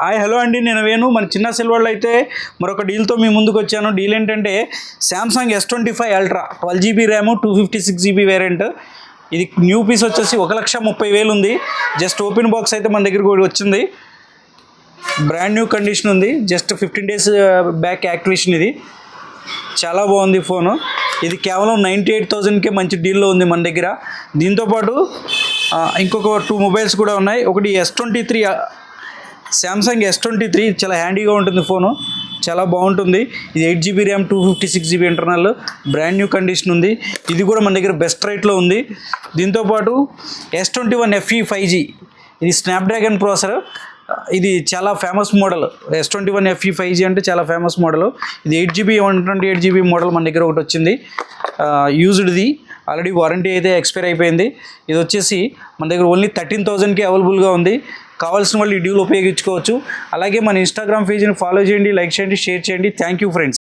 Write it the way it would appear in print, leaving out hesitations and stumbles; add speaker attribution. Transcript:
Speaker 1: Hi hello అండి, నేను వేణు. మన చిన్న సిల్వర్లో అయితే మరొక డీల్తో మీ ముందుకు వచ్చాను. డీల్ ఏంటంటే Samsung S25 ultra 12GB RAM 256GB variant. ఇది న్యూ పీస్ వచ్చేసి 1,30,000 ఉంది. జస్ట్ ఓపెన్ బాక్స్ అయితే మన దగ్గర కూడా వచ్చింది. బ్రాండ్ న్యూ కండిషన్ ఉంది. Just 15 days back activation. ఇది చాలా బాగుంది ఫోను. ఇది కేవలం 98,000కే మంచి డీల్లో ఉంది మన దగ్గర. దీంతోపాటు ఇంకొక 2 మొబైల్స్ కూడా ఉన్నాయి. ఒకటి S23 శాంసంగ్ S23 చాలా హ్యాండీగా ఉంటుంది ఫోను, చాలా బాగుంటుంది. ఇది 8GB RAM 256GB internal, brand new condition ఉంది. ఇది కూడా మన దగ్గర బెస్ట్ రేట్లో ఉంది. దీంతోపాటు S21 FE 5G, ఇది స్నాప్డ్రాగన్ ప్రాసెసర్. ఇది చాలా famous model. S21 FE 5G అంటే చాలా ఫేమస్ మోడల్. ఇది 8GB 128GB మోడల్ మన దగ్గర ఒకటి వచ్చింది. యూజ్డ్ది, ఆల్రెడీ వారంటీ అయితే ఎక్స్పైర్ అయిపోయింది. ఇది వచ్చేసి మన దగ్గర ఓన్లీ 13,000కి అవైలబుల్గా ఉంది. కావాల్సిన వాళ్ళు ఈ డీల్ ఉపయోగించుకోవచ్చు. అలాగే మన ఇన్స్టాగ్రామ్ పేజ్ని ఫాలో చేయండి, లైక్ చేయండి, షేర్ చేయండి. Thank you friends.